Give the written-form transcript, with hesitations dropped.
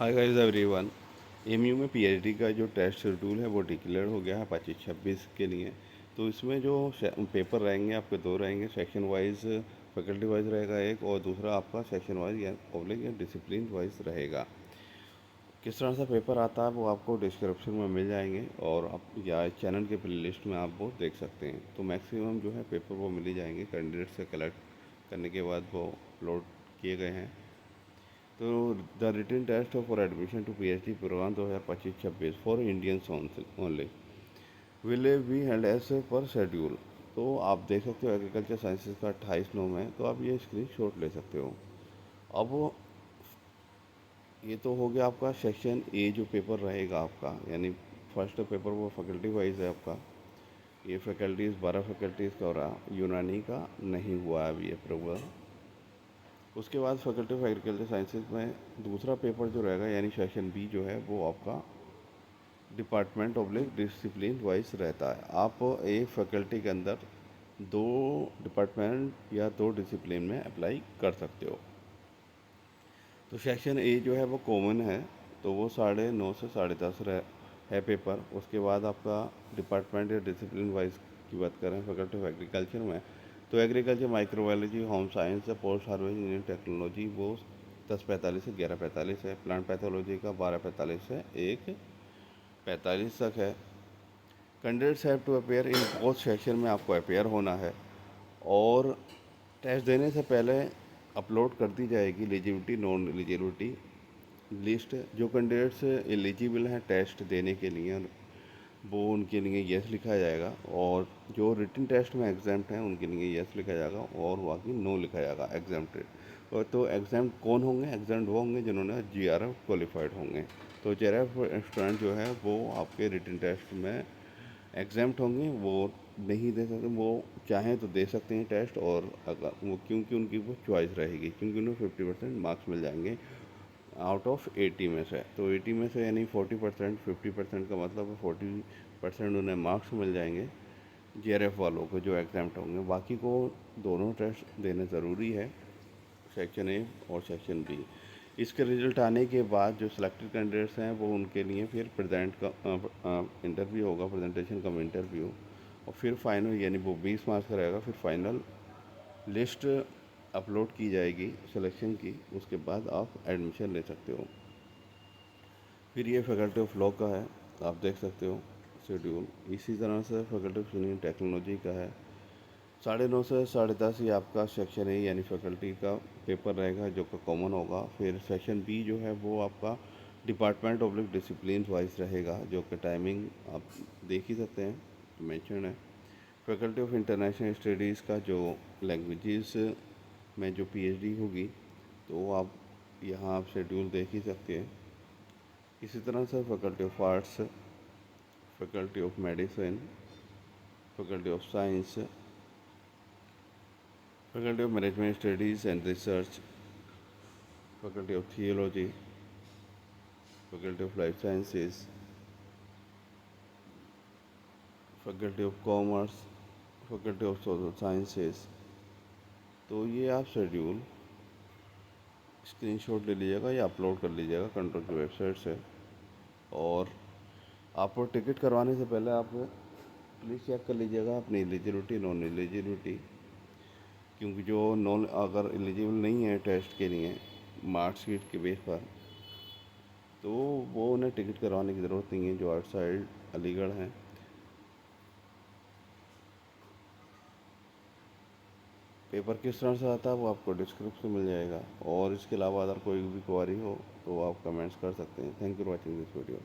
Hi guys everyone. MU में PhD का जो टेस्ट शेड्यूल है वो डिक्लेयर हो गया है 25-26 के लिए। तो इसमें जो पेपर रहेंगे आपके दो रहेंगे, सेक्शन वाइज फैकल्टी वाइज रहेगा एक, और दूसरा आपका सेक्शन वाइज या पब्लिक या डिसिप्लिन वाइज रहेगा। किस तरह से पेपर आता है वो आपको डिस्क्रिप्शन में मिल जाएंगे, और आप या चैनल के प्लेलिस्ट में आप वो देख सकते हैं। तो मैक्सिमम जो है पेपर वो मिल ही जाएंगे, कैंडिडेट से कलेक्ट करने के बाद वो अपलोड किए गए हैं। तो the written test for admission to PhD program 2025-26 for Indians only will be held as per schedule. तो आप देख सकते हो एग्रीकल्चर साइंसेज का 28/9 में, तो आप ये स्क्रीन शॉट ले सकते हो। अब ये तो हो गया आपका सेक्शन ए जो पेपर रहेगा आपका, यानी फर्स्ट पेपर वो फैकल्टी वाइज है आपका। ये फैकल्टीज़ 12 फैकल्टीज़ का हो रहा, यूनानी का नहीं हुआ अभी अप्रूवल। उसके बाद फैकल्टी ऑफ एग्रीकल्चर साइंसेज में दूसरा पेपर जो रहेगा यानी सेक्शन बी जो है वो आपका डिपार्टमेंट ऑब्लिक डिसिप्लिन वाइज रहता है। आप एक फैकल्टी के अंदर दो डिपार्टमेंट या दो डिसिप्लिन में अप्लाई कर सकते हो। तो सेक्शन ए जो है वो कॉमन है, तो वो 9:30 से 10:30 है पेपर। उसके बाद आपका डिपार्टमेंट या डिसिप्लिन वाइज की बात करें फैकल्टी ऑफ एग्रीकल्चर में, तो agriculture, microbiology, home science, post harvest engineering technology वो 10:45 से 11:45 है। प्लांट पैथोलॉजी का 12:45 से 1:45 तक है। Candidates have to appear in both section में आपको अपेयर होना है, और टेस्ट देने से पहले अपलोड कर दी जाएगी एलिजिबिलिटी नॉन एलिजिबिलिटी लिस्ट। जो कैंडिडेट्स एलिजिबल हैं टेस्ट देने के लिए वो उनके लिए यस लिखा जाएगा, और जो रिटन टेस्ट में एग्जाम्प्ट हैं उनके लिए यस लिखा जाएगा, और बाकी नो लिखा जाएगा एग्जाम्प्टेड। और तो एग्जाम कौन होंगे? एग्जाम वो होंगे जिन्होंने जीआरएफ क्वालिफाइड होंगे। तो जीआरएफ स्टूडेंट जो है वो आपके रिटन टेस्ट में एग्जाम्प्ट होंगे, वो नहीं दे सकते। वो चाहें तो दे सकते हैं टेस्ट, और अगर वो क्योंकि उनकी वो चॉइस रहेगी, क्योंकि उन्हें 50% मार्क्स मिल जाएंगे आउट ऑफ 80 में से। तो 80 में से यानी 40%, 50% का मतलब 40% उन्हें मार्क्स मिल जाएंगे जीआरएफ वालों को जो एग्जाम्प्ट होंगे। बाकी को दोनों टेस्ट देने ज़रूरी है, सेक्शन ए और सेक्शन बी। इसके रिजल्ट आने के बाद जो सिलेक्टेड कैंडिडेट्स हैं वो उनके लिए फिर प्रेजेंट का इंटरव्यू होगा, प्रेजेंटेशन कम इंटरव्यू, और फिर फाइनल यानी वो 20 मार्क्स का रहेगा। फिर फाइनल लिस्ट अपलोड की जाएगी सिलेक्शन की, उसके बाद आप एडमिशन ले सकते हो। फिर ये फैकल्टी ऑफ लॉ का है, आप देख सकते हो शेड्यूल। इसी तरह से फैकल्टी ऑफ इंजीनियरिंग टेक्नोलॉजी का है, 9:30 से 10:30 ही आपका सेक्शन ए यानी फैकल्टी का पेपर रहेगा जो कि कॉमन होगा। फिर सेक्शन बी जो है वो आपका डिपार्टमेंट ऑब्लिक डिसिप्लिन वाइज रहेगा, जो कि टाइमिंग आप देख ही सकते हैं, मेंशन है। फैकल्टी ऑफ इंटरनेशनल स्टडीज़ का जो लैंग्वेजेस में जो पीएचडी होगी, तो आप यहाँ आप शेड्यूल देख ही सकते हैं। इसी तरह से faculty of arts, faculty of medicine, faculty of science, faculty of management studies and research, faculty of theology, faculty of life sciences, faculty of commerce, faculty of social sciences. तो ये आप शेड्यूल स्क्रीनशॉट ले लीजिएगा या upload कर लीजिएगा control की website से। और आपको टिकट करवाने से पहले आप प्लीज़ चेक कर लीजिएगा अपनी एलिजिबिलिटी नॉन एलिजिबिलिटी, क्योंकि जो नॉन अगर एलिजिबल नहीं है टेस्ट के लिए मार्कशीट के बेस पर, तो वो उन्हें टिकट करवाने की ज़रूरत नहीं है जो आउटसाइड अलीगढ़ हैं। पेपर किस तरह से आता है वो आपको डिस्क्रिप्शन मिल जाएगा, और इसके अलावा अगर कोई भी क्वारी हो तो आप कमेंट्स कर सकते हैं। Thank you for watching this video.